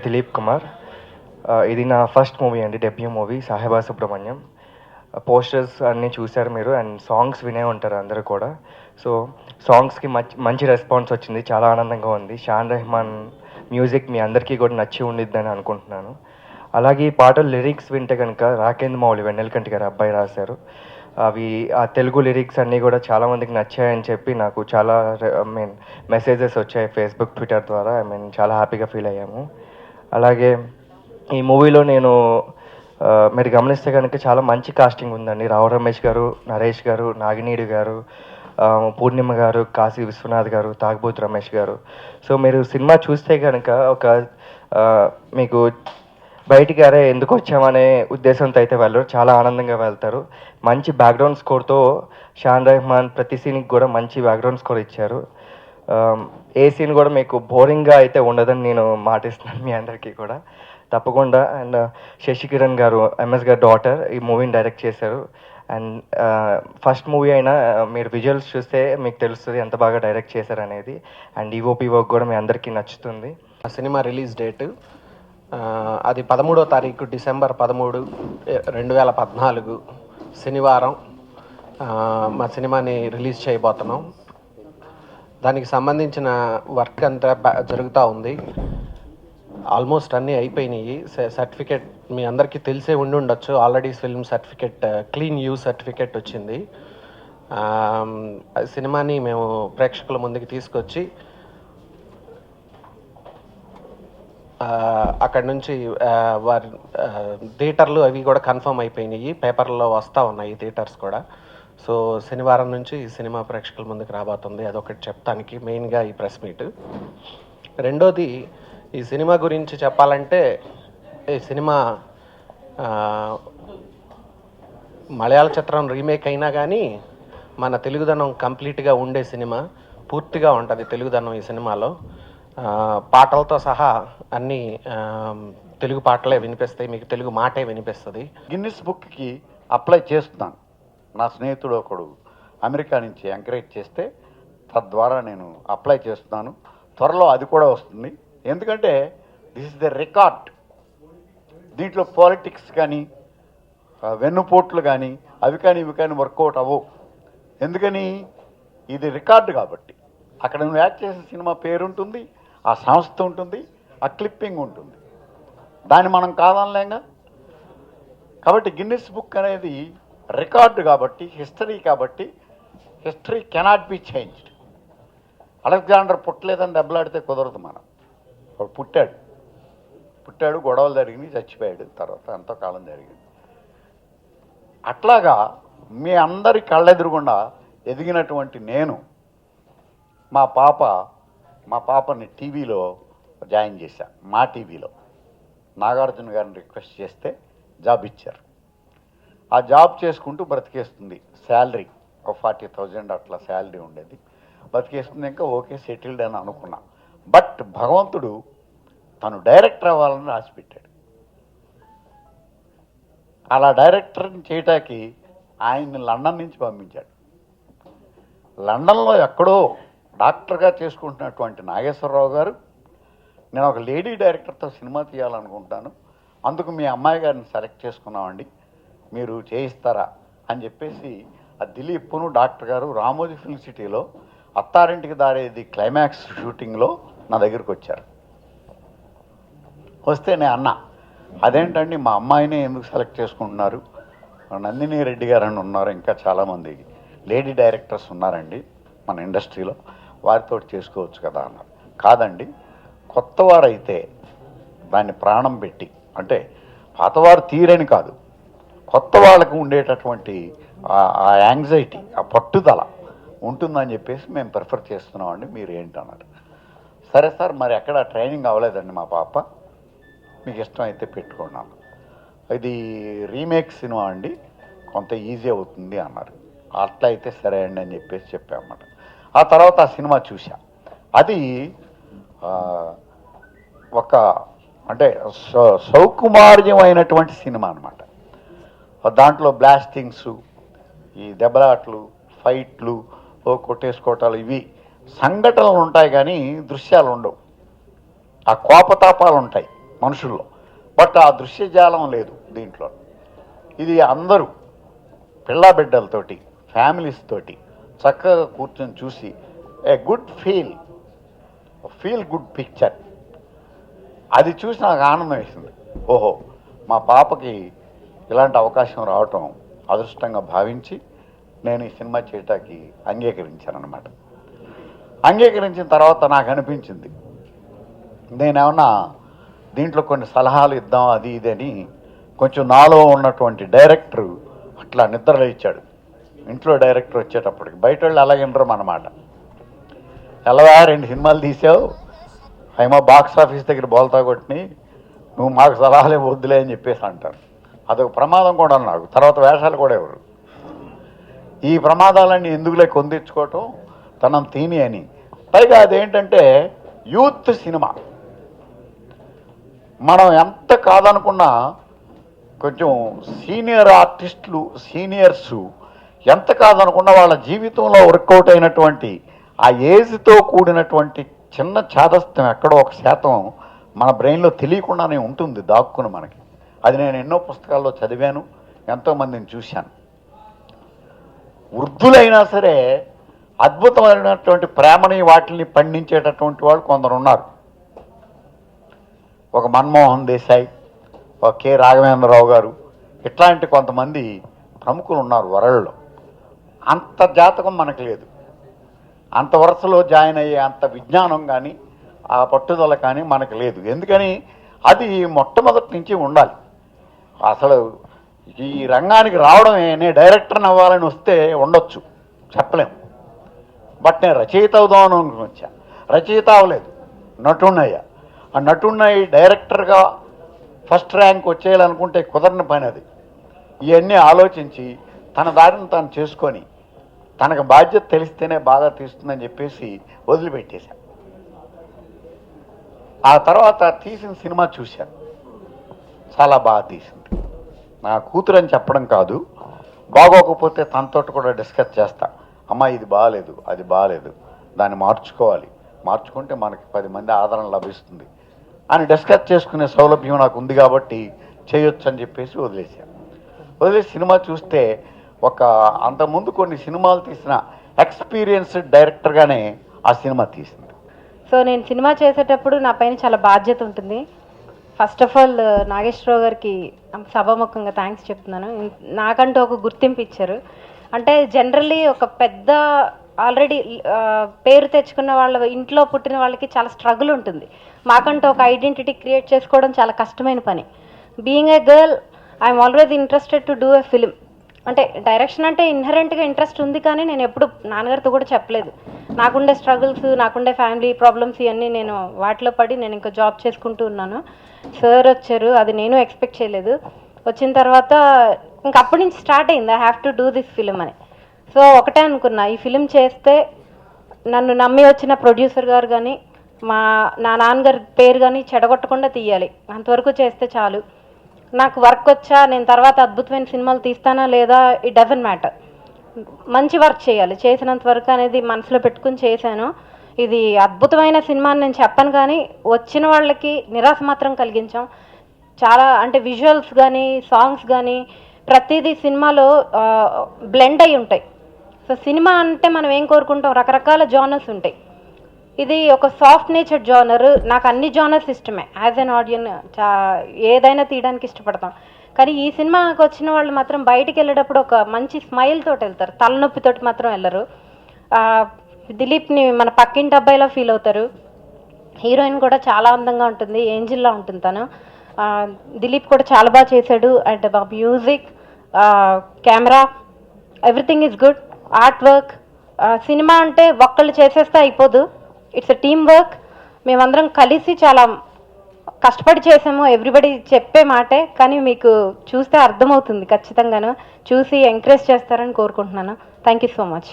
దిలీప్ కుమార్. ఇది నా first movie అండి, debut movie Saheba Subrahmanyam. Posters అన్నీ చూశారు మీరు అండ్ సాంగ్స్ వినే ఉంటారు అందరూ కూడా. సో సాంగ్స్కి మంచి రెస్పాన్స్ వచ్చింది, చాలా ఆనందంగా ఉంది. షాన్ రెహమాన్ మ్యూజిక్ మీ అందరికీ కూడా నచ్చి ఉండిద్దని అనుకుంటున్నాను. అలాగే ఈ పాటలు లిరిక్స్ వింటే కనుక రాకేంద్ర మౌళి వెన్నెలకంటి గారు అబ్బాయి రాశారు. అవి ఆ తెలుగు లిరిక్స్ అన్నీ కూడా చాలామందికి నచ్చాయని చెప్పి నాకు చాలా మెసేజెస్ వచ్చాయి ఫేస్బుక్, ట్విట్టర్ ద్వారా. చాలా హ్యాపీగా ఫీల్ అయ్యాము. అలాగే ఈ మూవీలో నేను మీరు గమనిస్తే కనుక చాలా మంచి కాస్టింగ్ ఉందండి. రావు రమేష్ గారు, నరేష్ గారు, నాగినీడు గారు, పూర్ణిమ గారు, కాశీ విశ్వనాథ్ గారు, తాగుబోతు రమేష్ గారు. సో మీరు సినిమా చూస్తే కనుక ఒక మీకు బయటికి అరే ఎందుకు వచ్చామనే ఉద్దేశంతో అయితే వెళ్ళరు, చాలా ఆనందంగా వెళ్తారు. మంచి బ్యాక్గ్రౌండ్ స్కోర్తో షాన్ రెహమాన్ ప్రతి సీన్కి కూడా మంచి బ్యాక్గ్రౌండ్ స్కోర్ ఇచ్చారు. ఏ సీన్ కూడా మీకు బోరింగ్గా అయితే ఉండదని నేను మాటిస్తున్నాను మీ అందరికీ కూడా, తప్పకుండా. అండ్ శశికిరణ్ గారు, ఎంఎస్ గారు డాటర్, ఈ మూవీని డైరెక్ట్ చేశారు. అండ్ ఫస్ట్ మూవీ అయినా మీరు విజువల్స్ చూస్తే మీకు తెలుస్తుంది ఎంత బాగా డైరెక్ట్ చేశారు అనేది. అండ్ ఈఓపి వర్క్ కూడా మీ అందరికీ నచ్చుతుంది. సినిమా రిలీజ్ డేటు అది 13వ తారీఖు డిసెంబర్ 13, 2014 శనివారం మా సినిమాని రిలీజ్ చేయబోతున్నాం. దానికి సంబంధించిన వర్క్ అంతా జరుగుతూ ఉంది. ఆల్మోస్ట్ అన్నీ అయిపోయినాయి. సర్టిఫికెట్ మీ అందరికీ తెలిసే ఉండి ఉండొచ్చు, already film certificate, clean you certificate వచ్చింది. సినిమాని మేము ప్రేక్షకుల ముందుకు తీసుకొచ్చి అక్కడ నుంచి వారి థియేటర్లు అవి కూడా కన్ఫర్మ్ అయిపోయినాయి, పేపర్లో వస్తూ ఉన్నాయి థియేటర్స్ కూడా. సో శనివారం నుంచి ఈ సినిమా ప్రేక్షకుల ముందుకు రాబోతుంది. అదొకటి చెప్తానికి మెయిన్గా ఈ ప్రెస్ మీట్. రెండోది, ఈ సినిమా గురించి చెప్పాలంటే, ఈ సినిమా మలయాళ చిత్రం రీమేక్ అయినా కానీ మన తెలుగుదనం కంప్లీట్గా ఉండే సినిమా, పూర్తిగా ఉంటుంది తెలుగుదనం ఈ సినిమాలో. పాటలతో సహా అన్నీ తెలుగు పాటలే వినిపిస్తాయి, మీకు తెలుగు మాటే వినిపిస్తుంది. గిన్నిస్ బుక్కి అప్లై చేస్తున్నాను. నా స్నేహితుడు ఒకడు అమెరికా నుంచి ఎంకరేజ్ చేస్తే తద్వారా నేను అప్లై చేస్తున్నాను. త్వరలో అది కూడా వస్తుంది. ఎందుకంటే దిస్ ఇస్ ద రికార్డ్. దీంట్లో పాలిటిక్స్ కానీ వెన్నుపోట్లు కానీ అవి కానీ ఇవి కానీ వర్కౌట్ అవ్వవు. ఎందుకని, ఇది రికార్డు కాబట్టి. అక్కడ నువ్వు యాక్ట్ చేసిన సినిమా పేరు ఉంటుంది, ఆ సంస్థ ఉంటుంది, ఆ క్లిప్పింగ్ ఉంటుంది. దాన్ని మనం కాదనలేంగా. కాబట్టి గిన్నిస్ బుక్ అనేది రికార్డు కాబట్టి, హిస్టరీ కాబట్టి, history cannot be changed. Alexander పుట్టలేదని దెబ్బలాడితే కుదరదు. మనం వాడు పుట్టాడు, గొడవలు జరిగినాయి, చచ్చిపోయాడు, తర్వాత ఎంతో కాలం జరిగింది. అట్లాగా మీ అందరి కళ్ళెదురుగుండా ఎదిగినటువంటి నేను మా పాపని టీవీలో జాయిన్ చేశా. మా టీవీలో నాగార్జున గారిని రిక్వెస్ట్ చేస్తే జాబ్ ఇచ్చారు. ఆ జాబ్ చేసుకుంటూ బ్రతికేస్తుంది. శాలరీ ఒక 40,000 అట్లా శాలరీ ఉండేది. బ్రతికేస్తుంది. ఇంకా ఓకే, సెటిల్డ్ అని అనుకున్నా. బట్ భగవంతుడు తను డైరెక్టర్ అవ్వాలని రాసిపెట్టాడు. అలా డైరెక్టర్ని చేయటానికి ఆయన్ని లండన్ నుంచి పంపించాడు. లండన్లో ఎక్కడో డాక్టర్గా చేసుకుంటున్నటువంటి నాగేశ్వరరావు గారు, నేను ఒక లేడీ డైరెక్టర్తో సినిమా తీయాలనుకుంటాను, అందుకు మీ అమ్మాయి గారిని సెలెక్ట్ చేసుకున్నామండి, మీరు చేయిస్తారా అని చెప్పేసి ఆ దిలీప్ను డాక్టర్ గారు రామోజీ ఫిల్మ్ సిటీలో అత్తారింటికి దారేది క్లైమాక్స్ షూటింగ్లో నా దగ్గరికి వచ్చారు. వస్తే నేను అన్నా, అదేంటండి మా అమ్మాయినే ఎందుకు సెలెక్ట్ చేసుకుంటున్నారు, నందిని రెడ్డి గారు అని ఉన్నారు, ఇంకా చాలామంది లేడీ డైరెక్టర్స్ ఉన్నారండి మన ఇండస్ట్రీలో, వారితో చేసుకోవచ్చు కదా అన్నారు. కాదండి, కొత్తవారైతే దాన్ని ప్రాణం పెట్టి, అంటే పాతవారు తీరని కాదు, కొత్త వాళ్ళకు ఉండేటటువంటి ఆ యాంగ్జైటీ, ఆ పట్టుదల ఉంటుందని చెప్పేసి మేము ప్రిఫర్ చేస్తున్నామండి, మీరు ఏంటన్నారు. సరే సార్, మరి ఎక్కడ ట్రైనింగ్ అవ్వలేదండి మా పాప, మీకు ఇష్టం అయితే పెట్టుకున్నాను. ఇది రీమేక్ సినిమా అండి, కొంత ఈజీ అవుతుంది అన్నారు. అట్లా అయితే సరే అండి అని చెప్పేసి చెప్పామన్నమాట. ఆ తర్వాత ఆ సినిమా చూసా. అది ఒక అంటే సౌకుమార్యమైనటువంటి సినిమా అనమాట. దాంట్లో బ్లాస్టింగ్స్, ఈ దెబ్బలాట్లు, ఫైట్లు, కొట్టేసుకోవటాలు, ఇవి సంఘటనలు ఉంటాయి కానీ దృశ్యాలు ఉండవు. ఆ కోపతాపాలు ఉంటాయి మనుషుల్లో. బట్ ఆ దృశ్యజాలం లేదు దీంట్లో. ఇది అందరూ పిల్లా బిడ్డలతోటి, ఫ్యామిలీస్ తోటి చక్కగా కూర్చొని చూసి a good feel good picture. అది చూసి నాకు ఆనందం వేసింది. ఓహో, మా పాపకి ఇలాంటి అవకాశం రావటం అదృష్టంగా భావించి నేను ఈ సినిమా చేయటానికి అంగీకరించానన్నమాట. అంగీకరించిన తర్వాత నాకు అనిపించింది నేనేమన్నా దీంట్లో కొన్ని సలహాలు ఇద్దాం అది ఇది అని కొంచెం నాలో ఉన్నటువంటి డైరెక్టరు అట్లా నిద్రలో ఇచ్చాడు. ఇంట్లో డైరెక్టర్ వచ్చేటప్పటికి బయట వాళ్ళు అలాగే వినరమన్నమాట. ఎలాగా 2 సినిమాలు తీసావు, ఏమో బాక్స్ ఆఫీస్ దగ్గర బోల్తా కొట్టిని, నువ్వు మాకు సలహాలే వద్దులే అని చెప్పేసి అంటారు. అదొక ప్రమాదం కూడా నాకు. తర్వాత వేషాలు కూడా ఎవరు ఈ ప్రమాదాలన్నీ ఎందుకులే కొందించుకోవటం తనం తీని అని. పైగా అదేంటంటే యూత్ సినిమా. మనం ఎంత కాదనుకున్నా కొంచెం సీనియర్ ఆర్టిస్టులు, సీనియర్సు ఎంత కాదనుకున్నా వాళ్ళ జీవితంలో వర్కౌట్ అయినటువంటి ఆ ఏజ్తో కూడినటువంటి చిన్న చాదస్తం ఎక్కడో 1% మన బ్రెయిన్లో తెలియకుండానే ఉంటుంది దాక్కుని మనకి. అది నేను ఎన్నో పుస్తకాల్లో చదివాను, ఎంతోమందిని చూశాను. వృద్ధులైనా సరే అద్భుతమైనటువంటి ప్రేమని వాటిని పండించేటటువంటి వాళ్ళు కొందరు ఉన్నారు. ఒక మన్మోహన్ దేశాయ్, ఒక కె రాఘవేంద్రరావు గారు, ఇట్లాంటి కొంతమంది ప్రముఖులు ఉన్నారు వరల్డ్లో. అంత జాతకం మనకు లేదు, అంత వరుసలో జాయిన్ అయ్యే అంత విజ్ఞానం కానీ ఆ పట్టుదల కానీ మనకు లేదు. ఎందుకని అది మొట్టమొదటి నుంచి ఉండాలి. అసలు ఈ రంగానికి రావడమే నేను డైరెక్టర్ని అవ్వాలని వస్తే ఉండొచ్చు, చెప్పలేము. బట్ నేను రచయిత అవుదామని అనుకుని వచ్చా. రచయిత అవ్వలేదు, నటున్నయ్యా. ఆ నటున్నయ్యి డైరెక్టర్గా ఫస్ట్ ర్యాంక్ వచ్చేయాలనుకుంటే కుదరని పని అది. ఇవన్నీ ఆలోచించి తన దారిని తాను చేసుకొని తనకు బాధ్యత తెలిస్తేనే బాగా తీస్తుందని చెప్పేసి వదిలిపెట్టేశాను. ఆ తర్వాత తీసిన సినిమా చూశాను, చాలా బాగా తీసింది. నా కూతురు అని చెప్పడం కాదు, బాగోకపోతే తనతో కూడా డిస్కస్ చేస్తా. అమ్మ ఇది బాగాలేదు, అది బాగాలేదు, దాన్ని మార్చుకోవాలి, మార్చుకుంటే మనకి 10 మంది ఆదరణ లభిస్తుంది అని డిస్కస్ చేసుకునే సౌలభ్యం నాకు ఉంది కాబట్టి చేయొచ్చు అని చెప్పేసి వదిలేశాను. వదిలేసి సినిమా చూస్తే అంతకుముందు కొన్ని సినిమాలు తీసిన ఎక్స్పీరియన్స్డ్ డైరెక్టర్గానే ఆ సినిమా తీసింది. సో నేను సినిమా చేసేటప్పుడు నా పైన చాలా బాధ్యత ఉంటుంది. ఫస్ట్ ఆఫ్ ఆల్ నాగేశ్వరరావు గారికి సభాముఖంగా థ్యాంక్స్ చెప్తున్నాను. నాకంటూ ఒక గుర్తింపు ఇచ్చారు. అంటే జనరల్లీ ఒక పెద్ద ఆల్రెడీ పేరు తెచ్చుకున్న వాళ్ళ ఇంట్లో పుట్టిన వాళ్ళకి చాలా స్ట్రగుల్ ఉంటుంది. మాకంటూ ఒక ఐడెంటిటీ క్రియేట్ చేసుకోవడం చాలా కష్టమైన పని. Being a girl I'm always interested to do a film. అంటే డైరెక్షన్ అంటే ఇన్హరెంట్గా ఇంట్రెస్ట్ ఉంది, కానీ నేను ఎప్పుడు నాన్నగారితో కూడా చెప్పలేదు. నాకుండే స్ట్రగుల్స్, నాకుండే ఫ్యామిలీ ప్రాబ్లమ్స్ ఇవన్నీ నేను వాటిలో పడి నేను ఇంకా జాబ్ చేసుకుంటూ ఉన్నాను. సార్ వచ్చారు, అది నేను ఎక్స్పెక్ట్ చేయలేదు. వచ్చిన తర్వాత ఇంక అప్పటి నుంచి స్టార్ట్ అయింది I have to do this film అని. సో ఒకటే అనుకున్నా, ఈ ఫిలిం చేస్తే నన్ను నమ్మి వచ్చిన ప్రొడ్యూసర్ గారు కానీ నా నాన్నగారి పేరు కానీ చెడగొట్టకుండా తీయాలి, అంతవరకు చేస్తే చాలు. నాకు వర్క్ వచ్చా, నేను తర్వాత అద్భుతమైన సినిమాలు తీస్తానా లేదా ఇట్ డజంట్ మ్యాటర్, మంచి వర్క్ చేయాలి, చేసినంత వరకు అనేది మనసులో పెట్టుకుని చేశాను. ఇది అద్భుతమైన సినిమా అని నేను చెప్పను, కానీ వచ్చిన వాళ్ళకి నిరాశ మాత్రం కలిగించాం. చాలా అంటే విజువల్స్ కానీ సాంగ్స్ కానీ ప్రతిదీ సినిమాలో బ్లెండ్ అయి ఉంటాయి. సో సినిమా అంటే మనం ఏం కోరుకుంటాం, రకరకాల జానర్స్ ఉంటాయి. ఇది ఒక సాఫ్ట్ నేచర్ జానర్. నాకు అన్ని జానర్స్ ఇష్టమే, యాజ్ అన్ ఆడియన్ ఏదైనా తీయడానికి ఇష్టపడతాం. కానీ ఈ సినిమాకి వచ్చిన వాళ్ళు మాత్రం బయటికి వెళ్ళేటప్పుడు ఒక మంచి స్మైల్ తోటి వెళ్తారు, తలనొప్పితోటి మాత్రం వెళ్ళరు. దిలీప్ని మన పక్కింటి అబ్బాయిలో ఫీల్ అవుతారు. హీరోయిన్ కూడా చాలా అందంగా ఉంటుంది, ఏంజిల్లా ఉంటుంది తను. దిలీప్ కూడా చాలా బాగా చేశాడు. And music, camera, everything is good. Art work. Cinema అంటే ఒక్కళ్ళు చేసేస్తే అయిపోదు, ఇట్స్ ఎ టీమ్ వర్క్. మేమందరం కలిసి చాలా కష్టపడి చేసాము. ఎవ్రీబడి చెప్పే మాటే, కానీ మీకు చూస్తే అర్థమవుతుంది ఖచ్చితంగాను. చూసి ఎంకరేజ్ చేస్తారని కోరుకుంటున్నాను. Thank you so much.